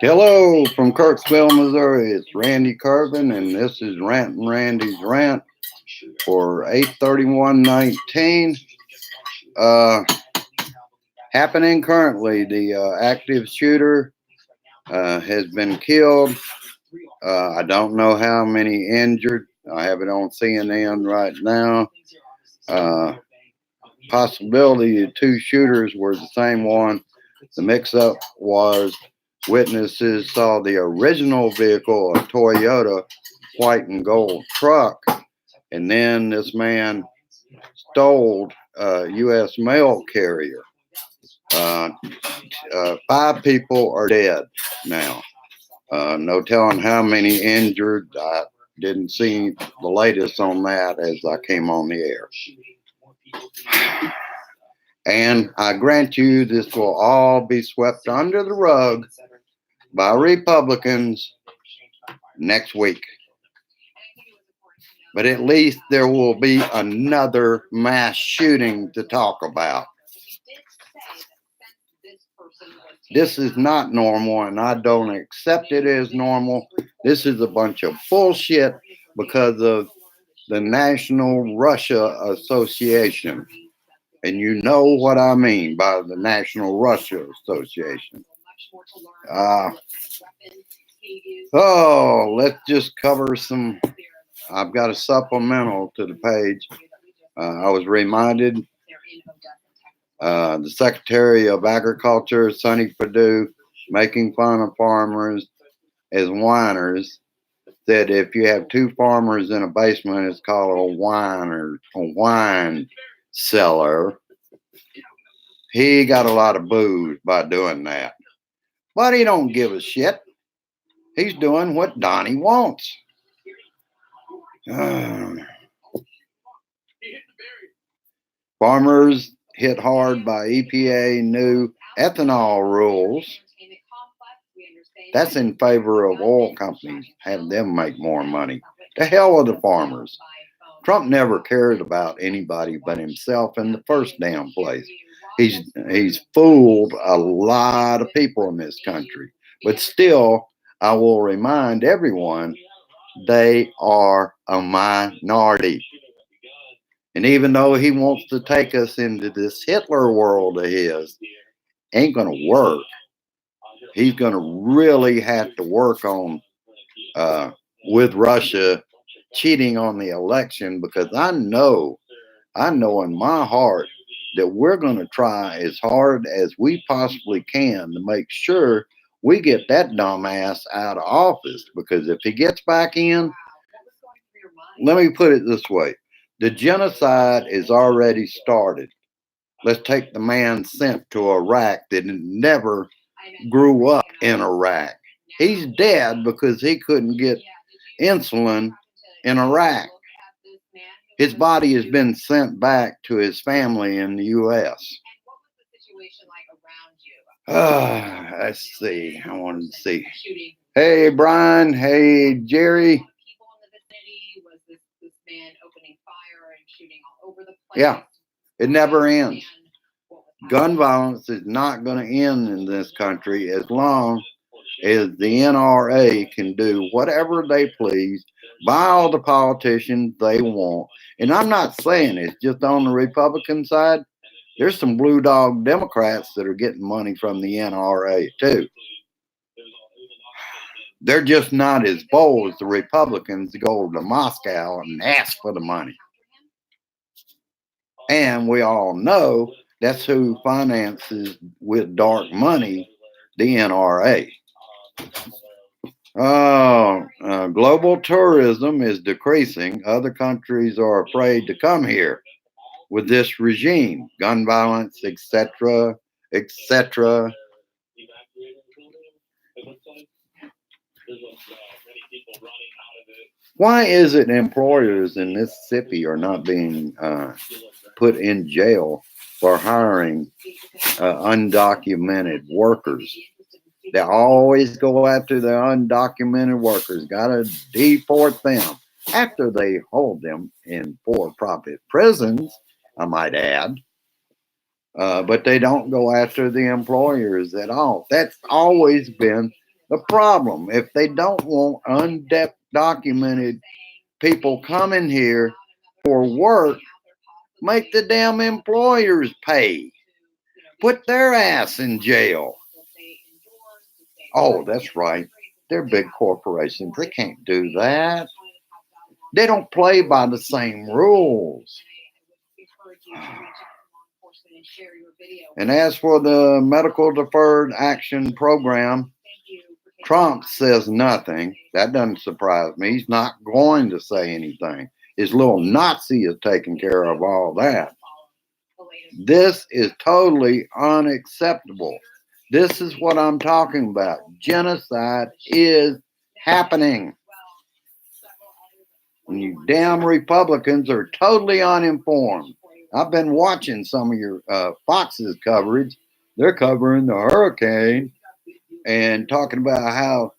Hello from Kirksville, Missouri. It's Randy Carvin, and this is Rantin' Randy's Rant for 8/31/19. Happening currently, the active shooter has been killed. I don't know how many injured. I have it on CNN right now. Possibility the two shooters were the same one. The mix-up was witnesses saw the original vehicle, a Toyota white and gold truck, and then this man stole a U.S. mail carrier. 5 people are dead now. No telling how many injured. I didn't see the latest on that as I came on the air. And I grant you this will all be swept under the rug by Republicans next week. But at least there will be another mass shooting to talk about. This is not normal, and I don't accept it as normal. This is a bunch of bullshit because of the National Russia Association. And you know what I mean by the National Russia Association. Let's just cover some. I've got a supplemental to the page. I was reminded the Secretary of Agriculture, Sonny Perdue, making fun of farmers as whiners, said if you have 2 farmers in a basement, it's called a wine cellar. He got a lot of booze by doing that. But he don't give a shit. He's doing what Donnie wants. Farmers hit hard by EPA new ethanol rules. That's in favor of oil companies, having them make more money. To hell with the farmers. Trump never cared about anybody but himself in the first damn place. He's fooled a lot of people in this country. But still, I will remind everyone, they are a minority. And even though he wants to take us into this Hitler world of his, ain't going to work. He's going to really have to work on with Russia cheating on the election, because I know in my heart that we're going to try as hard as we possibly can to make sure we get that dumbass out of office. Because if he gets back in, let me put it this way. The genocide is already started. Let's take the man sent to Iraq that never grew up in Iraq. He's dead because he couldn't get insulin in Iraq. His body has been sent back to his family in the U.S. Let's see. I wanted to see. Hey, Brian. Hey, Jerry. Yeah, it never ends. Gun violence is not going to end in this country as long as the NRA can do whatever they please, buy all the politicians they want. And I'm not saying it's just on the Republican side. There's some blue dog Democrats that are getting money from the NRA too. They're just not as bold as the Republicans to go to Moscow and ask for the money. And we all know that's who finances with dark money the NRA. Global tourism is decreasing. Other countries are afraid to come here with this regime. Gun violence, etc., etc. Why is it employers in Mississippi are not being put in jail for hiring undocumented workers? They always go after the undocumented workers. Got to deport them after they hold them in for-profit prisons, I might add. But they don't go after the employers at all. That's always been the problem. If they don't want undocumented people coming here for work, make the damn employers pay. Put their ass in jail. Oh, that's right. They're big corporations. They can't do that. They don't play by the same rules. And as for the medical deferred action program, Trump says nothing. That doesn't surprise me. He's not going to say anything. His little Nazi is taking care of all that. This is totally unacceptable. This is what I'm talking about. Genocide is happening. And you damn Republicans are totally uninformed. I've been watching some of your Fox's coverage. They're covering the hurricane and talking about how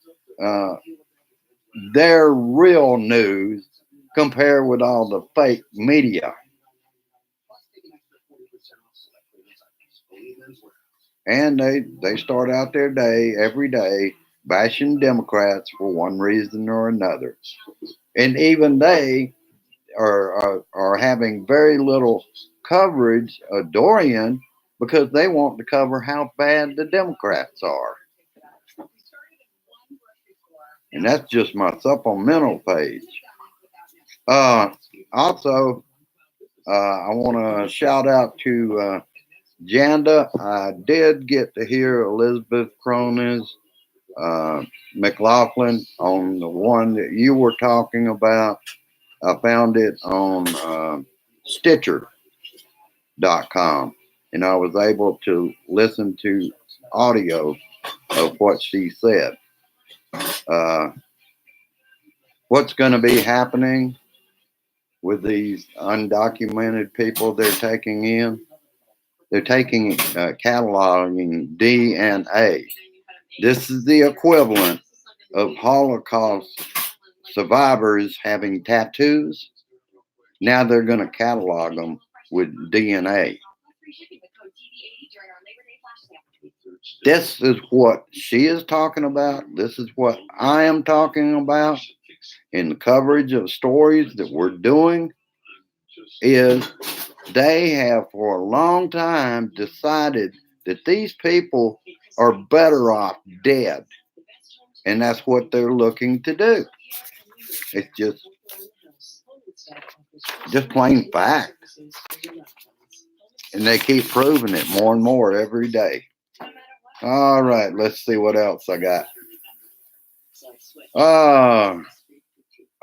their real news compare with all the fake media. And they start out their day every day bashing Democrats for one reason or another. And even they are having very little coverage of Dorian because they want to cover how bad the Democrats are. And that's just my supplemental page. Also, I want to shout out to Janda. I did get to hear Elizabeth Cronin's McLaughlin on the one that you were talking about. I found it on Stitcher.com, and I was able to listen to audio of what she said. What's going to be happening with these undocumented people they're taking in? They're taking cataloging DNA. This is the equivalent of Holocaust survivors having tattoos. Now they're going to catalog them with DNA. This is what she is talking about. This is what I am talking about in the coverage of stories that we're doing. Is they have for a long time decided that these people are better off dead. And that's what they're looking to do. It's just plain fact. And they keep proving it more and more every day. All right, let's see what else I got.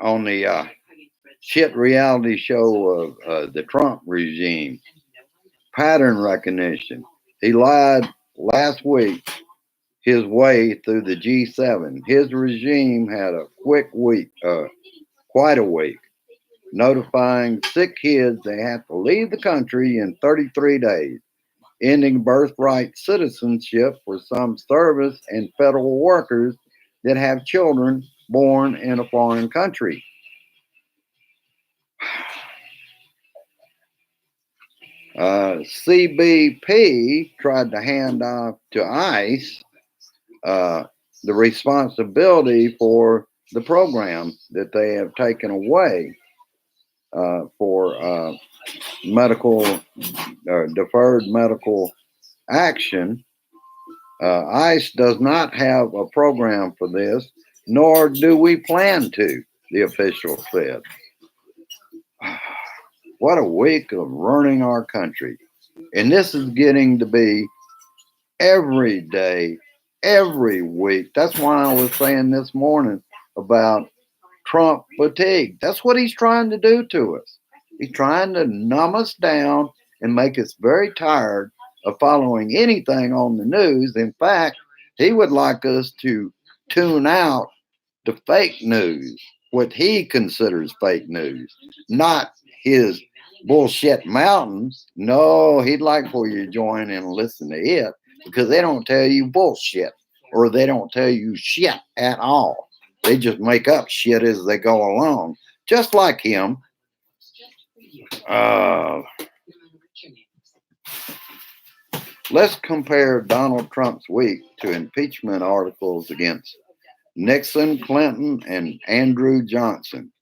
On the shit reality show of the Trump regime, pattern recognition. He lied last week his way through the G7. His regime had a quick week, quite a week, notifying sick kids they have to leave the country in 33 days, ending birthright citizenship for some service and federal workers that have children born in a foreign country. CBP tried to hand off to ICE the responsibility for the program that they have taken away for medical deferred medical action. ICE does not have a program for this, nor do we plan to, the official said. What a week of ruining our country. And this is getting to be every day, every week. That's why I was saying this morning about Trump fatigue. That's what he's trying to do to us. He's trying to numb us down and make us very tired of following anything on the news. In fact, he would like us to tune out the fake news, what he considers fake news, not his bullshit mountain. No, he'd like for you to join in and listen to it because they don't tell you bullshit or they don't tell you shit at all. They just make up shit as they go along, just like him. Let's compare Donald Trump's week to impeachment articles against Nixon, Clinton, and Andrew Johnson.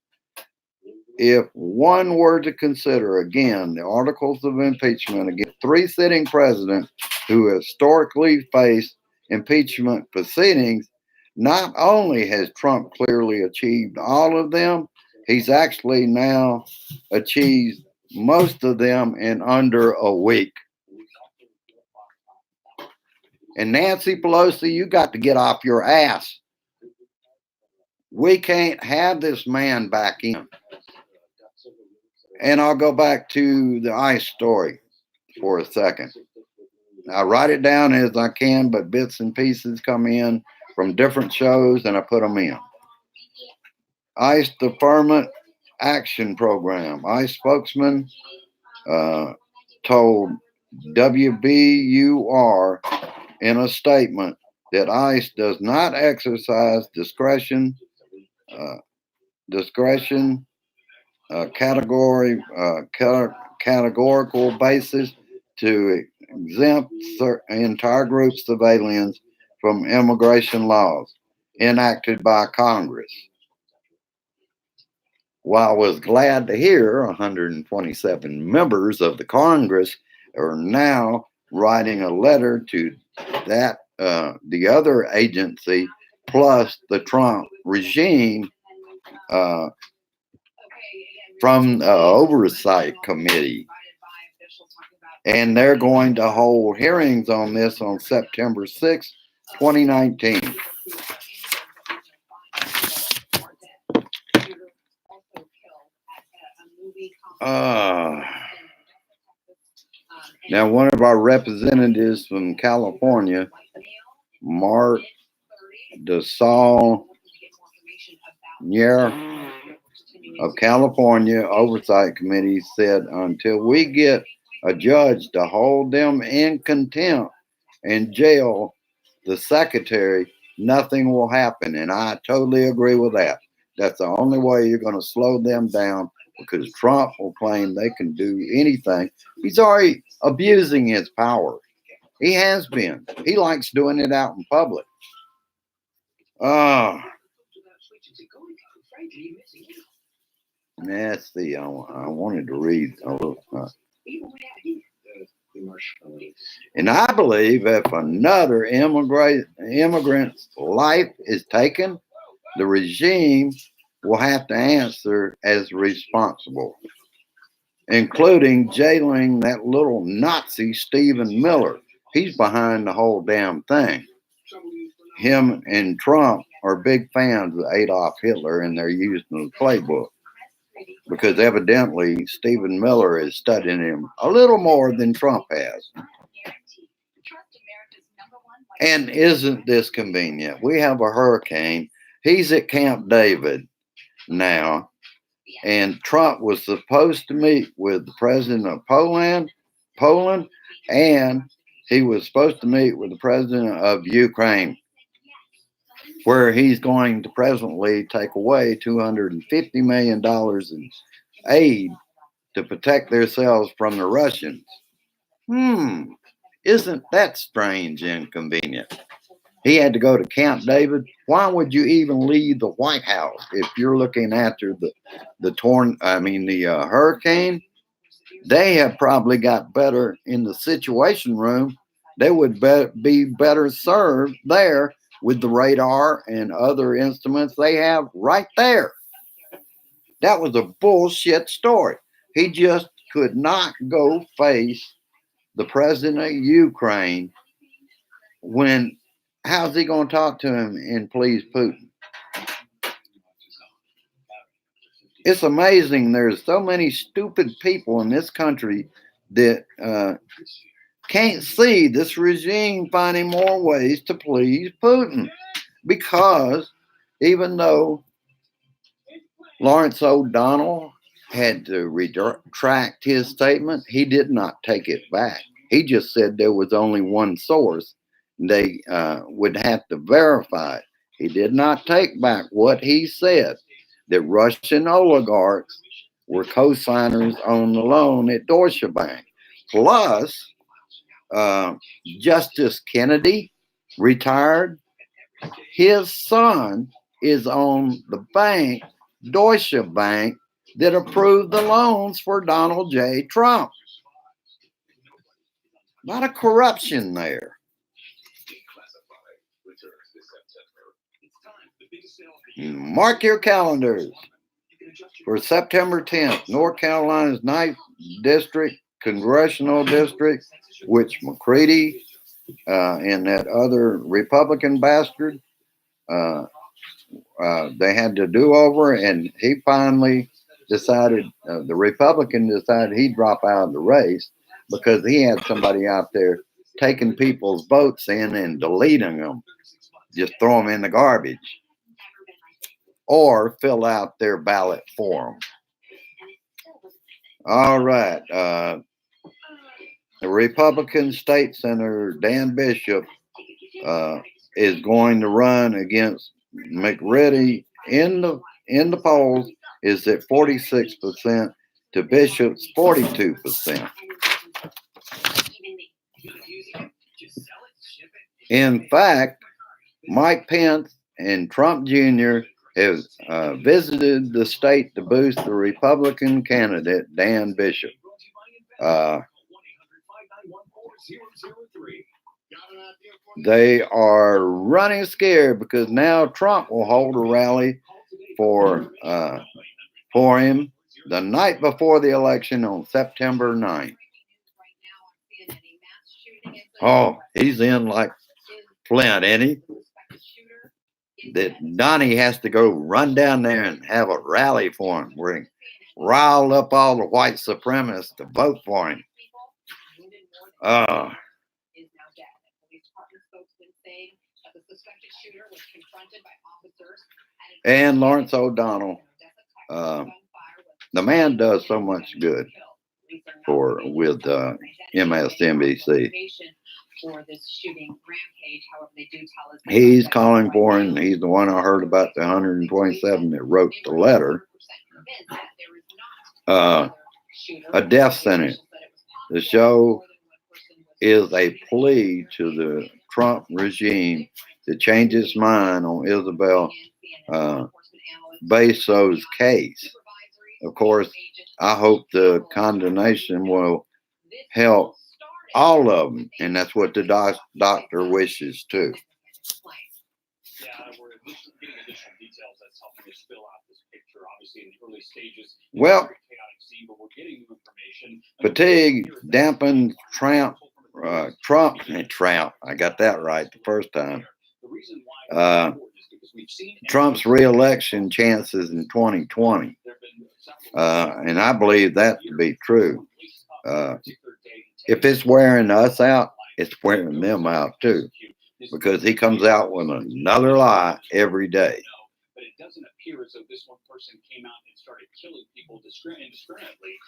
If one were to consider again the articles of impeachment against three sitting presidents who historically faced impeachment proceedings, not only has Trump clearly achieved all of them, he's actually now achieved most of them in under a week. And Nancy Pelosi, you got to get off your ass. We can't have this man back in. And I'll go back to the ICE story for a second. I write it down as I can, but bits and pieces come in from different shows and I put them in. ICE Deferment Action Program. ICE spokesman told WBUR in a statement that ICE does not exercise categorical basis to exempt entire group civilians from immigration laws enacted by Congress. While I was glad to hear 127 members of the Congress are now writing a letter to that the other agency plus the Trump regime from the oversight committee. And they're going to hold hearings on this on September 6, 2019. Now, one of our representatives from California, Mark DeSaulnier of California Oversight Committee, said, until we get a judge to hold them in contempt and jail the secretary, nothing will happen. And I totally agree with that. That's the only way you're going to slow them down, because Trump will claim they can do anything. He's already abusing his power. He has been. He likes doing it out in public. Let's see. I wanted to read a little. And I believe if another immigrant's life is taken, the regime will have to answer as responsible, including jailing that little Nazi Stephen Miller. He's behind the whole damn thing. Him and Trump are big fans of Adolf Hitler, and they're using the playbook because evidently Stephen Miller is studying him a little more than Trump has. And isn't this convenient? We have a hurricane. He's at Camp David now, and Trump was supposed to meet with the president of Poland, and he was supposed to meet with the president of Ukraine, where he's going to presently take away $250 million in aid to protect themselves from the Russians. Isn't that strange and convenient? He had to go to Camp David. Why would you even leave the White House if you're looking after the hurricane? They have probably got better in the Situation Room. They would be better served there with the radar and other instruments they have right there. That was a bullshit story. He just could not go face the president of Ukraine how's he going to talk to him and please Putin? It's amazing. There's so many stupid people in this country that can't see this regime finding more ways to please Putin. Because even though Lawrence O'Donnell had to retract his statement, he did not take it back. He just said there was only one source. They would have to verify it. He did not take back what he said, that Russian oligarchs were co-signers on the loan at Deutsche Bank. Plus, uh, Justice Kennedy retired. His son is on the bank, Deutsche Bank, that approved the loans for Donald J. Trump. A lot of corruption there. Mark your calendars for September 10th, North Carolina's 9th District, Congressional District, which McCready and that other Republican bastard, they had to do over, and he finally decided, the Republican decided he'd drop out of the race because he had somebody out there taking people's votes in and deleting them, just throw them in the garbage, or fill out their ballot for them. All right. The Republican State Senator Dan Bishop is going to run against McReady in the polls. Is at 46% to Bishop's 42%. In fact, Mike Pence and Trump Jr. have visited the state to boost the Republican candidate, Dan Bishop. They are running scared because now Trump will hold a rally for him the night before the election on September 9th. Oh, he's in like Flint, ain't he? That Donnie has to go run down there and have a rally for him where he riled up all the white supremacists to vote for him. And Lawrence O'Donnell, the man does so much good with MSNBC. He's calling for him. He's the one I heard about, the 127 that wrote the letter. A death sentence. The show is a plea to the Trump regime to change its mind on Isabel Bezos' case. Of course, I hope the condemnation will help all of them, and that's what the doctor wishes too. Well, fatigue dampened Trump. I got that right the first time. Trump's re-election chances in 2020, and I believe that to be true. If it's wearing us out, it's wearing them out too, because he comes out with another lie every day. But it doesn't appear as though this one person came out and started killing people indiscriminately.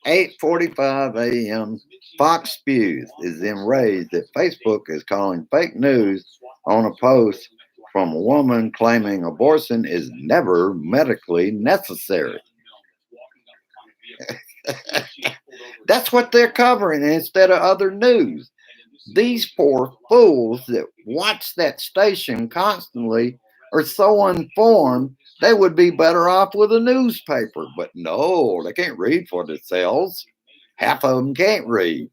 8:45 a.m. Fox News is enraged that Facebook is calling fake news on a post from a woman claiming abortion is never medically necessary. That's what they're covering instead of other news. These poor fools that watch that station constantly are so informed, they would be better off with a newspaper. But no, they can't read for themselves. Half of them can't read.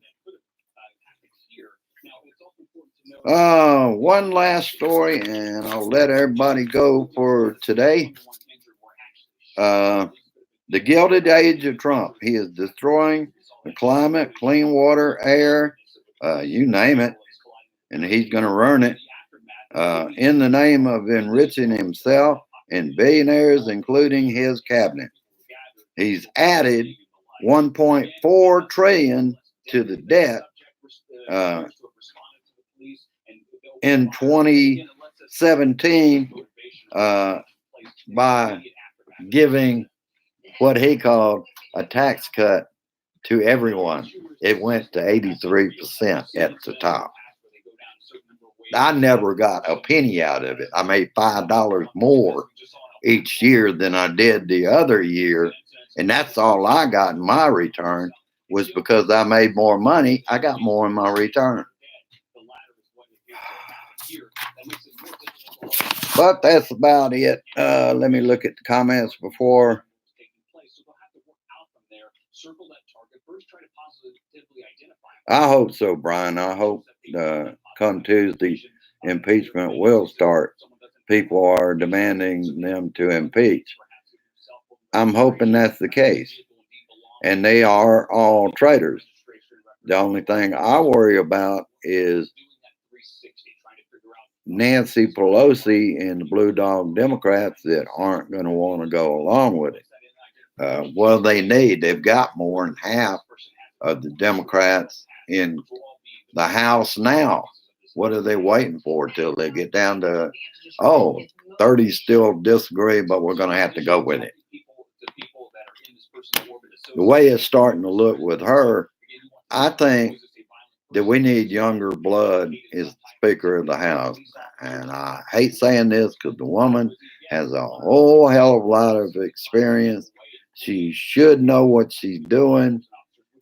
One last story, and I'll let everybody go for today. The Gilded Age of Trump. He is destroying the climate, clean water, air, you name it, and he's going to ruin it in the name of enriching himself and billionaires, including his cabinet. He's added $1.4 trillion to the debt in 2017 by giving what he called a tax cut to everyone. It went to 83% at the top. I never got a penny out of it. I made $5 more each year than I did the other year, and that's all I got in my return. was because I made more money. I got more in my return. But that's about it. Let me look at the comments before. I hope so, Brian. I hope come Tuesday, impeachment will start. People are demanding them to impeach. I'm hoping that's the case. And they are all traitors. The only thing I worry about is Nancy Pelosi and the Blue Dog Democrats that aren't going to want to go along with it. Well, they've got more than half of the Democrats in the House now. What are they waiting for till they get down to, 30 still disagree, but we're going to have to go with it. The way it's starting to look with her, I think that we need younger blood as Speaker of the House. And I hate saying this because the woman has a whole hell of a lot of experience. She should know what she's doing,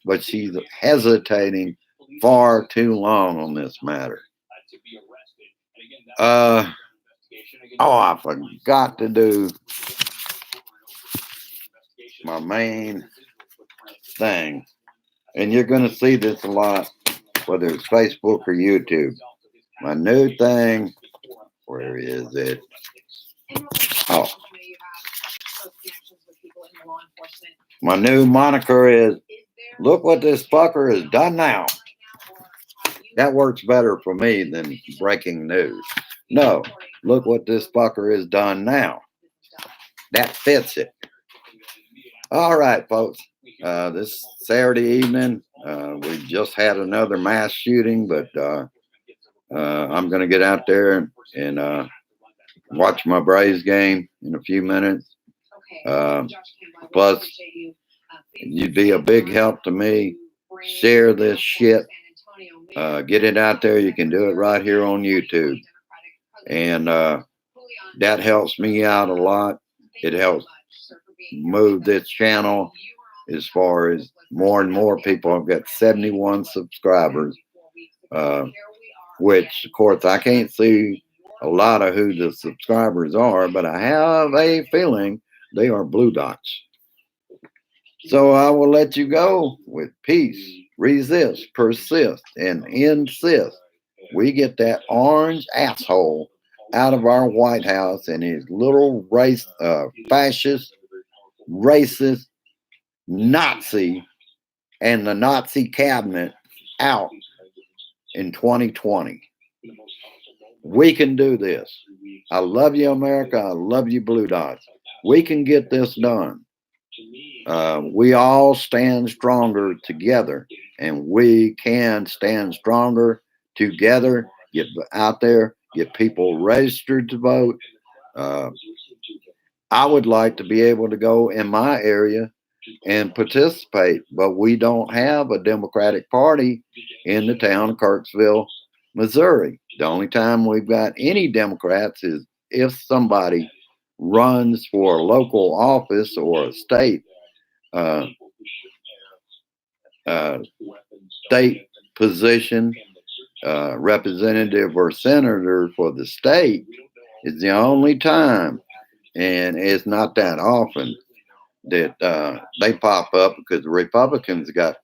but she's hesitating far too long on this matter. I forgot to do my main thing. And you're going to see this a lot, whether it's Facebook or YouTube. My new thing, where is it? Oh. My new moniker is, look what this fucker has done now. That works better for me than breaking news. No, look what this fucker has done now. That fits it. All right, folks. This Saturday evening, we just had another mass shooting, but I'm going to get out there and watch my Braves game in a few minutes. Plus, you'd be a big help to me. Share this shit. Get it out there. You can do it right here on YouTube. And that helps me out a lot. It helps move this channel as far as more and more people. I've got 71 subscribers, which, of course, I can't see a lot of who the subscribers are, but I have a feeling they are blue dots. So I will let you go with peace, resist, persist, and insist we get that orange asshole out of our White House and his little fascist, racist, Nazi, and the Nazi cabinet out in 2020. We can do this. I love you, America. I love you, Blue Dots. We can get this done. We all stand stronger together, and we can stand stronger together. Get out there, get people registered to vote. I would like to be able to go in my area and participate, but we don't have a Democratic Party in the town of Kirksville, Missouri. The only time we've got any Democrats is if somebody runs for a local office or a state position, representative or senator for the state. Is the only time, and it's not that often, that they pop up because the Republicans got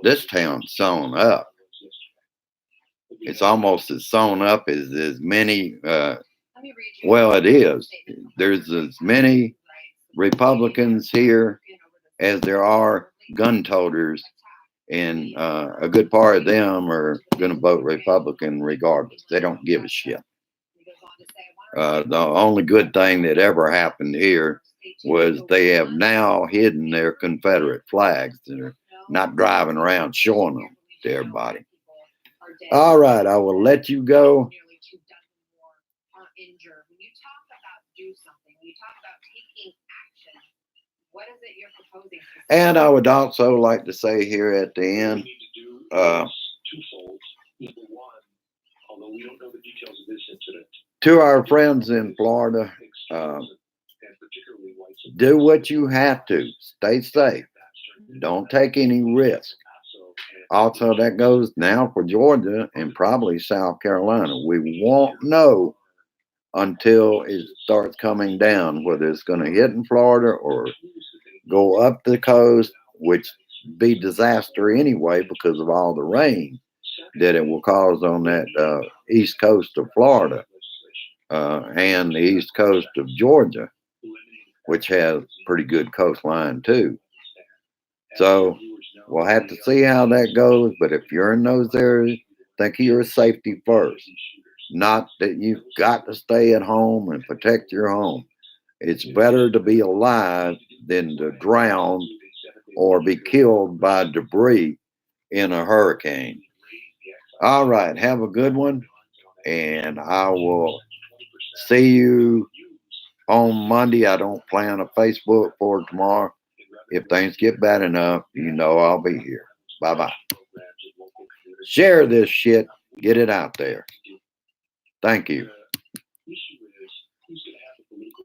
this town sewn up. It's almost as sewn up as many, well, it is. There's as many Republicans here as there are gun toters, and a good part of them are going to vote Republican regardless. They don't give a shit. The only good thing that ever happened here was they have now hidden their Confederate flags. They're not driving around showing them to everybody. All right, I will let you go. And I would also like to say here at the end, to our friends in Florida, do what you have to. Stay safe. Don't take any risk. Also, that goes now for Georgia and probably South Carolina. We won't know until it starts coming down, whether it's going to hit in Florida or go up the coast, which be disaster anyway because of all the rain that it will cause on that east coast of Florida and the east coast of Georgia, which has pretty good coastline too. So we'll have to see how that goes. But if you're in those areas, think of your safety first. Not that you've got to stay at home and protect your home. It's better to be alive than to drown or be killed by debris in a hurricane. All right, have a good one, and I will see you on Monday. I don't plan a Facebook for tomorrow. If things get bad enough, you know I'll be here. Bye bye. Share this shit, get it out there. Thank you.